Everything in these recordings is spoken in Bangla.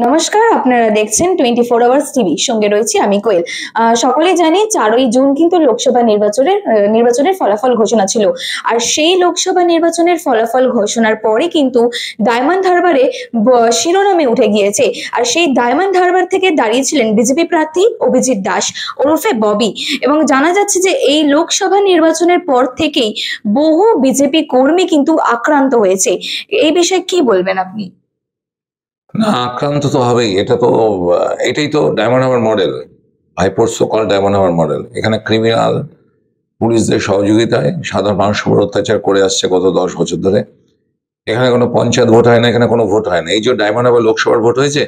নমস্কার, আপনারা দেখছেন 24 আওয়ার্স টিভি। সঙ্গে রয়েছে আমি কোয়েল। সকলেই জানি 4ই জুন কিন্তু লোকসভা নির্বাচনের ফলাফল ঘোষণা ছিল। আর সেই লোকসভা নির্বাচনের ফলাফল ঘোষণার পরে কিন্তু ডায়মন্ড হারবারে শিরোনামে উঠে গিয়েছে। আর সেই ডায়মন্ড হারবার থেকে দাঁড়িয়েছিলেন বিজেপি প্রার্থী অভিজিৎ দাস ওরফে ববি। এবং জানা যাচ্ছে যে এই লোকসভা নির্বাচনের পর থেকেই বহু বিজেপি কর্মী কিন্তু আক্রান্ত হয়েছে। এই বিষয়ে কি বলবেন আপনি? না, আক্রান্ত তো হবেই। এটাই তো ডায়মন্ড হারবার মডেল, হাইপোর্ট so called Diamond Harbour model. এখানে ক্রিমিনাল পুলিশদের সহযোগিতায় সাধারণ মানুষের উপর অত্যাচার করে আসছে গত 10 বছর ধরে। এখানে কোনো পঞ্চায়েত ভোট হয় না, এখানে কোনো ভোট হয় না। এই যে ডায়মন্ড হারবার লোকসভার ভোট হয়েছে,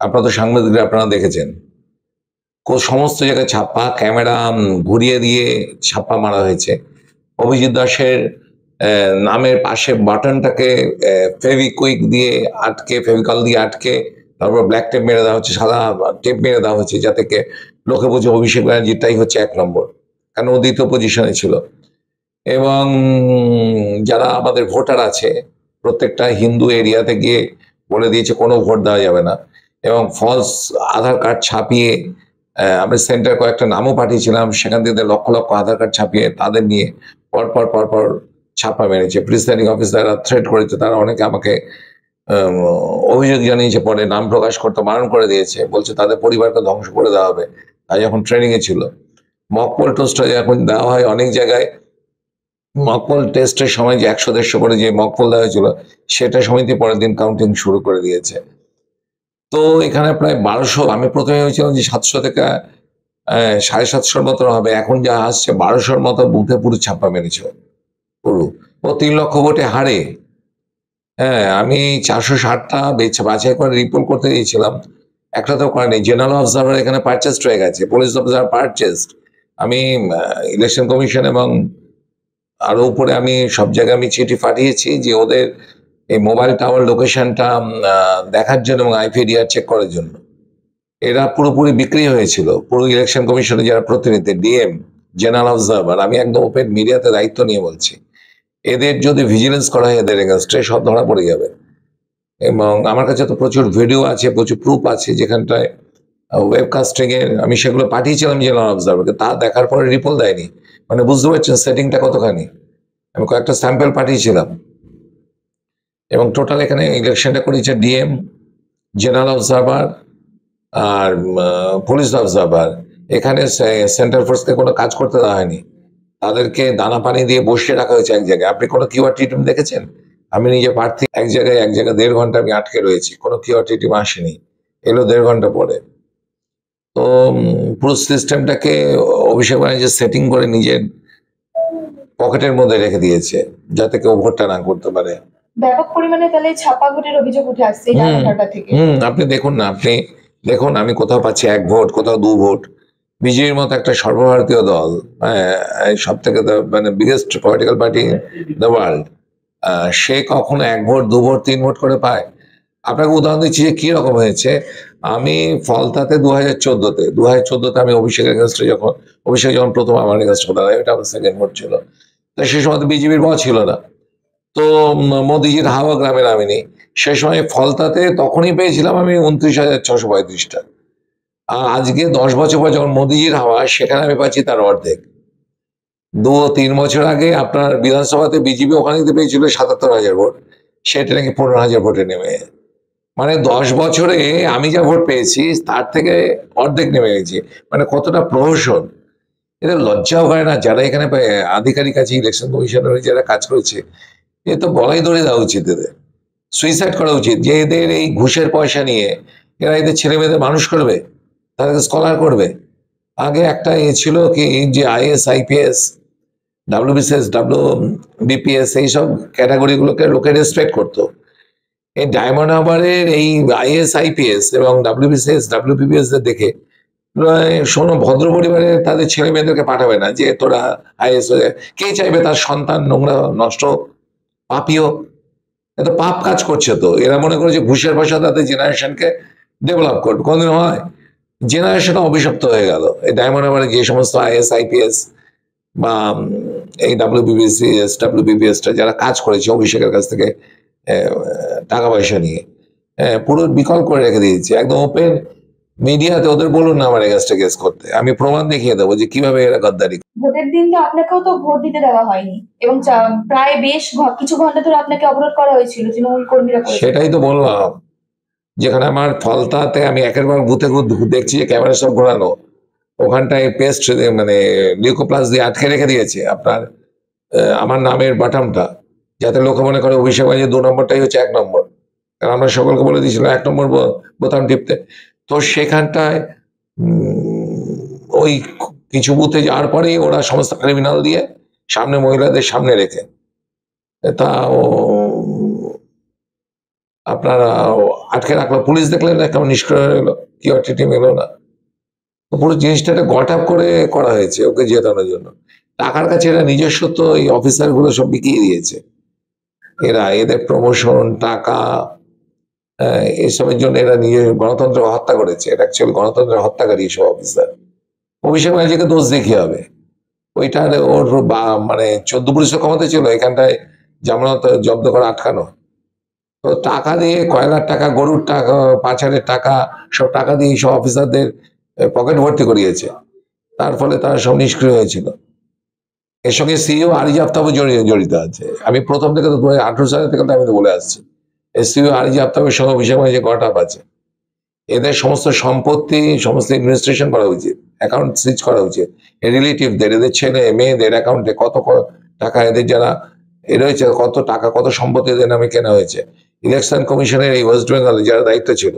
আপনারা তো সাংবাদিকরা আপনারা দেখেছেন, সমস্ত জায়গায় ছাপ্পা ক্যামেরা ঘুরিয়ে দিয়ে ছাপ্পা মারা হয়েছে। অভিজিৎ দাসের নামের পাশে বাটনটাকে ফেভিকুইক দিয়ে আটকে, ফেভিকল দিয়ে আটকে, তারপর ব্ল্যাক টেপ মেরে দেওয়া হচ্ছে, সাদা টেপ মেরে দেওয়া হচ্ছে, যাতে লোকে বুঝে অভিষেক ব্যানার্জিটাই হচ্ছে 1 নম্বর, কারণ ও দ্বিতীয় পজিশনে ছিল। এবং যারা আমাদের ভোটার আছে প্রত্যেকটা হিন্দু এরিয়াতে গিয়ে বলে দিয়েছে কোনো ভোট দেওয়া যাবে না। এবং ফলস আধার কার্ড ছাপিয়ে আমরা সেন্টার কয়েকটা নামও পাঠিয়েছিলাম, সেখান থেকে লক্ষ লক্ষ আধার কার্ড ছাপিয়ে তাদের নিয়ে পরপর ছাপা মেরেছে। প্রিসাইডিং অফিসাররা থ্রেট করেছে, তারা অনেকে আমাকে অভিযোগ জানিয়েছে, পরে নাম প্রকাশ করতে বারণ করে দিয়েছে, বলছে তাদের পরিবারকে ধ্বংস করে দেওয়া হবে। তাই যখন ট্রেনিং এ ছিল, মকপল টেস্টটা এখন দেওয়া হয় অনেক জায়গায়, মকপল টেস্টের সময় যে 100-150 করে যে মকপল দেওয়া হয়েছিল, সেটা সমিতি পরের দিন কাউন্টিং শুরু করে দিয়েছে। তো এখানে প্রায় 1200, আমি প্রথমে ভেবেছিলাম যে 700 থেকে 750 মতো হবে, এখন যা আসছে 1200-র মতো বুথে পুরো ছাপ্পা মেরেছে পুরো। ও 3 লক্ষ ভোটে হারে। হ্যাঁ, আমি 460টা বাছাই করে রিপোর্ট করতে দিয়েছিলাম, একটাতেও করেনি। জেনারেল অবজারভার এখানে পারচেসড হয়ে গেছে, পুলিশ অবজারভার পারচেসড। আমি ইলেকশন কমিশন এবং আরো উপরে আমি সব জায়গায় আমি চিঠি পাঠিয়েছি যে ওদের এই মোবাইল টাওয়ার লোকেশনটা দেখার জন্য এবং আইপিডিআর চেক করার জন্য। এরা পুরোপুরি বিক্রি হয়েছিল। পুরো ইলেকশন কমিশনে যারা প্রতিনিধি, ডিএম, জেনারেল অবজারভার, আমি একদম ওপেন মিডিয়াতে দায়িত্ব নিয়ে বলছি, এদের যদি ভিজিলেন্স করা হয় এদের এগেনস্টে সব ধরা পড়ে যাবে। এবং আমার কাছে তো প্রচুর ভিডিও আছে, প্রচুর প্রুফ আছে, যেখানটায় ওয়েবকাস্টিং এর আমি সেগুলো পাঠিয়েছিলাম জেনারেল অবজারভারকে, তা দেখার পরে রিপোর্ট দেয়নি। মানে বুঝতে পারছেন সেটিংটা কতখানি। আমি কয়েকটা স্যাম্পল পাঠিয়েছিলাম। এবং টোটাল এখানে ইলেকশনটা করেছে ডিএম, জেনারেল অবজারভার আর পুলিশ অবজারভার। এখানে সেন্ট্রাল ফোর্সকে কোনো কাজ করতে দেওয়া হয়নি, তাদেরকে দানা পানি দিয়ে বসিয়ে রাখা হয়েছে এক জায়গায়। আপনি কোনো কিউআরটি টিম দেখেছেন? আমি নিজে প্রার্থী, এক জায়গায় 1.5 ঘন্টা আমি আটকে রয়েছি, কোনো কিউআরটি টিম আসেনি, এলো 1.5 ঘন্টা পরে। তো পুরো সিস্টেমটাকে অভিষেক ব্যানার্জি সেটিং করে নিজের পকেটের মধ্যে রেখে দিয়েছে, যাতে কেউ ভোটটা না করতে পারে। ব্যাপক পরিমাণে তাহলে ছাপ্পা ভোটের অভিযোগ উঠে আসছে ডায়মন্ড হারবার থেকে। আপনি দেখুন না, আপনি দেখুন, আমি কোথাও পাচ্ছি 1 ভোট, কোথাও 2 ভোট। বিজেপির মতো একটা সর্বভারতীয় দল, সব থেকে মানে biggest political party in the world, সে কখনো 1 ভোট, 2 ভোট, 3 ভোট করে পায়? আপনাকে উদাহরণ দিচ্ছি যে কি রকম হয়েছে। আমি ফলতাতে 2014তে আমি অভিষেকের এগেনস্টে অভিষেক যখন প্রথম আমার এগেনস্টে দাঁড়ায়, এটা আমার সেকেন্ড ভোট ছিল। তাই সে সময় তো বিজেপির ব ছিল না, তো মোদিজির হাওয়া গ্রামে নামেনি। সে সময় ফলতাতে তখনই পেয়েছিলাম আমি 29,635টা। আজকে 10 বছর পর যখন মোদিজির হাওয়া, সেখানে আমি পাচ্ছি তার অর্ধেক। 2-3 বছর আগে আপনার বিধানসভাতে বিজেপি ওখানে পেয়েছিল 77,000 ভোট, সেটা নাকি 15,000 ভোটে নেমে। মানে 10 বছরে আমি যা ভোট পেয়েছি তার থেকে অর্ধেক নেমে গেছি। মানে কতটা প্রহসন! এদের লজ্জাও হয় না যারা এখানে আধিকারিক আছে, ইলেকশন কমিশনের যারা কাজ করেছে, এ তো গলায় ধরে দেওয়া উচিত, এদের সুইসাইড করা উচিত। যে এদের এই ঘুষের পয়সা নিয়ে এরা এদের ছেলে মেয়েদের মানুষ করবে, তাদেরকে স্কলার করবে। আগে একটা ছিল কি, যে আইএস, আইপিএস, ডাব্লিউবিসিএস, বিপিএস, এইসব ক্যাটাগরিগুলোকে লোকে রেসপেক্ট করতো। এই ডায়মন্ড হারবারের এই আইএস, আইপিএস এবং ডাব্লিউবিসিএস, ডাব্লিউবিপিএস দেখে শোনো, ভদ্র পরিবারে তাদের ছেলে মেয়েদেরকে পাঠাবে না যে তোরা আইএস হয়ে। কে চাইবে তার সন্তান নোংরা, নষ্ট, পাপিও? এত পাপ কাজ করছে। তো এরা মনে করে যে ঘুষের পয়সা তাদের জেনারেশনকে ডেভেলপ করবে, কোনদিন হয়? জেনারেশন অভিশপ্ত হয়ে গেল। এই ডায়মন্ড হারবারে যে সমস্ত আইএস, আইপিএস বা এই ডাব্লিউবিসিএস, ডাব্লিউবিপিএসটা যারা কাজ করেছে অভিষেকের কাছ থেকে টাকা পয়সা নিয়ে, হ্যাঁ, পুরো বিকল করে রেখে দিয়েছে, একদম ওপেন মিডিয়াতে। ওদের বলুন না আমার এগেনস্টে কেস করতে, আমি প্রমাণ দেখিয়ে দেবো যে কিভাবে এরা গদ্দারি। ভোটের দিন তো আপনাকেও তো ভোট দিতে দেওয়া হয়নি এবং প্রায় বেশ কিছু ঘন্টা ধরে আপনাকে অবরোধ করা হয়েছিল তৃণমূল কর্মীরা করেছিল। সেটাই তো বললাম, যেখানে আমার ফলতাতে আমি একের পর বুথে দেখছি যে ক্যামেরা সব ঘোরানো, ওখানটায় পেস্ট মানে লিউকোপ্লাস দিয়ে আটকে রেখে দিয়েছে আপনার আমার নামের বাটামটা, যাতে লোকে মনে করে অভিষেক ব্যানার্জি 2 নম্বরটাই হচ্ছে 1 নম্বর, কারণ আমরা সকলকে বলে দিয়েছিলাম 1 নম্বর বোতাম টিপতে। তো সেখানটায় ওই কিছু বুথে যাওয়ার পরেই ওরা সমস্ত ক্রিমিনাল দিয়ে সামনে মহিলাদের সামনে রেখে তা আপনারা আটকে রাখলো। পুলিশ দেখলেন না কেমন নিষ্ক্রিয় হয়ে গেলো, কি টিম এলো না। পুরো জিনিসটা গট আপ করে করা হয়েছে ওকে জেতানোর জন্য। টাকার কাছে এরা নিজস্ব তো এই অফিসার গুলো সব বিকিয়ে দিয়েছে, এরা এদের প্রমোশন টাকা এসবের জন্য এরা নিজের গণতন্ত্র হত্যা করেছে। এটা অ্যাকচুয়ালি গণতন্ত্রের হত্যাকারী সব অফিসার। অভিষেক ব্যানার্জিকে দোষ দেখিয়ে হবে, ওইটা ওর মানে 14 পুলিশের ক্ষমতা ছিল এখানটায় জামানত জব্দ করা আটকানো। তো টাকা দিয়ে কয়লার টাকা, গরুর টাকা, পাচারের টাকা, সব টাকা দিয়ে সব অফিসারদের পকেট ভর্তি করিয়েছে, তার ফলে তারা সব নিষ্ক্রিয় হয়েছিল। এর সঙ্গে সিইও আরিজ আফতাবও জড়িত আছে। আমি প্রথম থেকে তো 2018 সালে থেকে আমি তো বলে আসছি, সিইও আরিজ আফতাবের সঙ্গে অভিষেক ব্যানার্জি গট আপ আছে। এদের সমস্ত সম্পত্তি সমস্ত ইনভেস্টিগেশন করা উচিত, অ্যাকাউন্ট সিজ করা উচিত, রিলেটিভদের, এদের ছেলে মেয়েদের অ্যাকাউন্টে কত টাকা, এদের যারা রয়েছে কত টাকা কত সম্পত্তি এদের নামে কেনা হয়েছে। ইলেকশন কমিশনের এই ওয়েস্ট বেঙ্গলে যারা দায়িত্ব ছিল,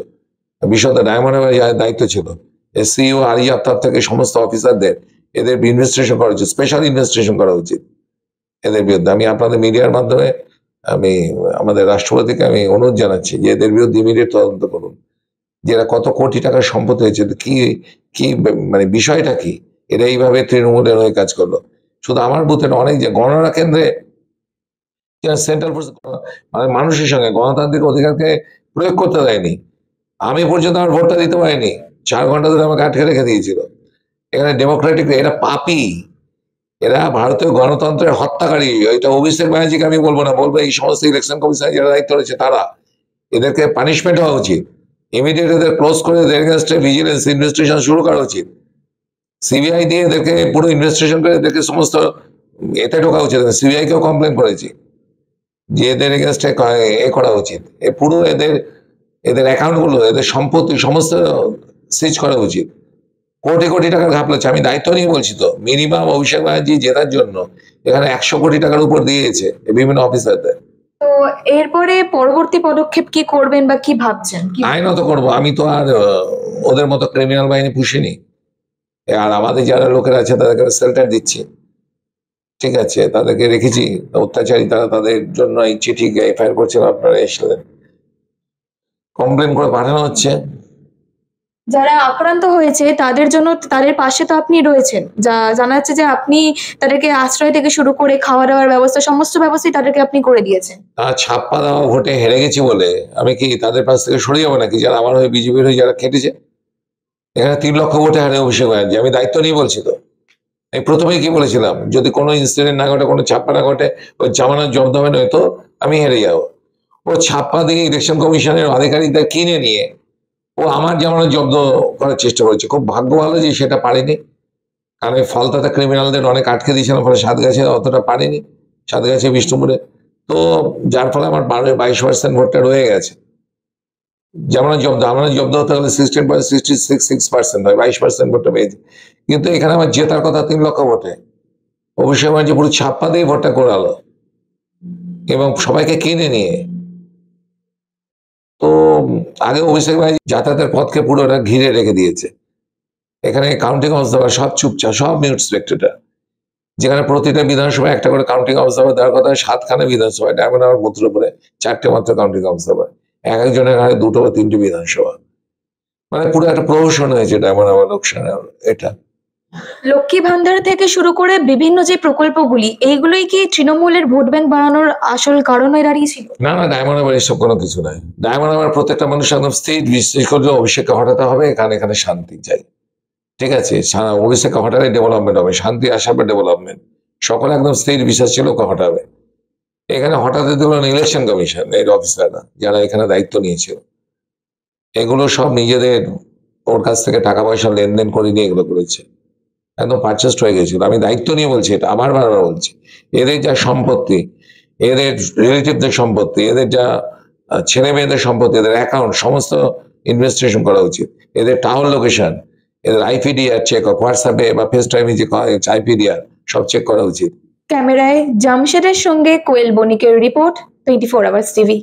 বিশদ ডায়মন্ড হারবারে যারা দায়িত্ব ছিল, সিইও আরিজ আফতাব থেকে সমস্ত অফিসারদের এদের ইনভেস্টিগেশন করা উচিত, স্পেশাল ইনভেস্টিগেশন করা উচিত এদের বিরুদ্ধে। আমি আপনাদের মিডিয়ার মাধ্যমে আমি আমাদের রাষ্ট্রপতিকে আমি অনুরোধ জানাচ্ছি যে এদের বিরুদ্ধে ইমিডিয়েট তদন্ত করুন, যেটা কত কোটি টাকার সম্পত্তি হয়েছে, কি কি মানে বিষয়টা কি, এরা এইভাবে তৃণমূলের হয়ে কাজ করলো। শুধু আমার বুথে অনেক যে গণনা কেন্দ্রে সেন্ট্রাল ফোর্স মানে মানুষের সঙ্গে গণতান্ত্রিক অধিকারকে প্রয়োগ করতে দেয়নি, আমি পর্যন্ত আমার ভোটটা দিতে পারিনি, 4 ঘন্টা ধরে আমাকে আটকে রেখে দিয়েছিল। এখানে ডেমোক্রেটিক, এরা পাপী, এরা ভারতীয় গণতন্ত্রের হত্যাকারী। এটা অভিষেক ব্যানার্জিকে আমি বলবো না, বলবো এই সমস্ত ইলেকশন কমিশনে যারা দায়িত্ব রয়েছে তারা, এদেরকে পানিশমেন্ট হওয়া উচিত, ইমিডিয়েট এদের ক্লোজ করে এদের এগেইনস্টে ভিজিলেন্স ইনভেস্টিগেশন শুরু করা উচিত, সিবিআই দিয়ে এদেরকে পুরো ইনভেস্টিগেশন করে এদেরকে সমস্ত এতে ঢোকা উচিত। সিবিআই কেও কমপ্লেন করেছি যে এদের এগেইনস্টে এ করা উচিত, এ পুরো এদের এদের অ্যাকাউন্ট গুলো, এদের সম্পত্তি সমস্ত সিজ করা উচিত। কোটি কোটি টাকার ঘাপলাচ্ছে, আমি দায়িত্ব নিয়ে বলছি তো, মিনিমাম অভিষেক ব্যানার্জি জেতার জন্য এখানে 100 কোটি টাকার উপর দিয়েছে বিভিন্ন অফিসারদের। তো এরপরে পরবর্তী পদক্ষেপ কি করবেন বা কি ভাবছেন? আইনত করবো, আমি তো আর ওদের মতো ক্রিমিনাল বাহিনী পুষিনি, আর আমাদের যারা লোকেরা আছে তাদেরকে শেল্টার দিচ্ছি, ঠিক আছে, তাদেরকে রেখেছি, অত্যাচারী তারা, তাদের জন্য এই চিঠি এফআইআর করছিলাম, আপনারা এসেছিলেন, কমপ্লেন করে পাঠানো হচ্ছে। যারা আক্রান্ত হয়েছে তাদের জন্য, তাদের পাশে তো আপনি রয়েছেন, যা জানা যাচ্ছে যে আপনি তাদেরকে আশ্রয় থেকে শুরু করে খাওয়া দাওয়ার ব্যবস্থা, সমস্ত ব্যবস্থাই তাদেরকে আপনি করে দিয়েছেন। ছাপ্পা দেওয়া ভোটে হেরে গেছি বলে আমি কি তাদের পাশ থেকে সরে যাবো নাকি? যারা আমার হয়ে বিজেপির হয়ে যারা খেটেছে, এখানে 3 লক্ষ ভোটে হারে অভিষেক ব্যানার্জি, আমি দায়িত্ব নিয়ে বলছি তো। আমি প্রথমেই কি বলেছিলাম, যদি কোনো ইনসিডেন্ট না ঘটে, কোনো ছাপ্পা না ঘটে, ওই জামানত জব্দ হবে, নয়তো আমি হেরে যাবো। ও ছাপ্পা দিয়ে ইলেকশন কমিশনের আধিকারিকদের কিনে নিয়ে ও আমার জামানত জব্দ করার চেষ্টা করেছে। খুব ভাগ্য ভালো যে সেটা পারেনি, কারণ এই ফলতাতে ক্রিমিনালদের অনেক আটকে দিয়েছিলাম, ফলে সাতগাছে অতটা পারেনি, সাতগাছে বিষ্ণুপুরে। তো যার ফলে আমার 22% ভোটটা রয়ে গেছে। জামানত জব্দ হতে হলে 16.66% হয়, 22% ভোটটা পেয়েছে। কিন্তু এখানে আমার জেতার কথা 3 লক্ষ ভোটে, অভিষেক ব্যানার্জি পুরো ছাপ্পা দিয়ে ভোটটা করালো এবং সবাইকে কিনে নিয়ে। তো আগে অভিষেক ব্যানার্জি যাতায়াতের পথকে পুরো ঘিরে রেখে দিয়েছে। এখানে কাউন্টিং অবজারভার সব চুপচাপ, সব মিউট স্পেক্টেটর, যেখানে প্রতিটা বিধানসভায় একটা করে কাউন্টিং অবজারভার দেওয়ার কথা, 7খানা বিধানসভায় ডায়মন্ড হারবার বুথের উপরে 4টে মাত্র কাউন্টিং অবজারভার, এক একজনের ঘরে 2টো বা 3টে বিধানসভা, মানে পুরো একটা প্রহসন হয়েছে ডায়মন্ড হারবার লোকসানে। এটা লক্ষ্মী ভান্ডার থেকে শুরু করে বিভিন্ন যে প্রকল্পগুলি, এইগুলোই কি তৃণমূলের ভোট ব্যাংক বাড়ানোর আসল কারণ হয়ে দাঁড়িয়েছিল? না না, ডায়মন্ড হারবার এসব কোনো কিছু নাই। ডায়মন্ড হারবার প্রত্যেকটা মানুষ একদম স্থির, বিশেষ করে অভিষেককে হটাতে হবে, এখানে শান্তি চাই, ঠিক আছে, অভিষেককে হটালে ডেভেলপমেন্ট হবে, শান্তি আসার পর ডেভেলপমেন্ট, সকলে একদম স্থির বিশ্বাস ছিল ওকে হটাবে। এখানে হঠাৎ দিল ইলেকশন কমিশন এর অফিসাররা যারা এখানে দায়িত্ব নিয়েছিল, এগুলো সব নিজেদের ওর কাছ থেকে টাকা পয়সা লেনদেন করে নিয়ে এগুলো করেছে, একদম পারচেস্ট হয়ে গেছিল। আমি দায়িত্ব নিয়ে বলছি, এটা আবার বারবার বলছি, এদের যা সম্পত্তি, এদের রিলেটিভদের সম্পত্তি, এদের যা ছেলে মেয়েদের সম্পত্তি, এদের অ্যাকাউন্ট সমস্ত ইনভেস্টিগেশন করা উচিত। এদের টাওয়ার লোকেশন, এদের আইপিডিআর চেক, হোয়াটসঅ্যাপে বা ফেস টাইমে যে আইপিডিআর সব চেক করা উচিত। ক্যামেরায় জামশেদের সঙ্গে কোয়েল বণিকের রিপোর্ট, 24 আওয়ার্স টিভি।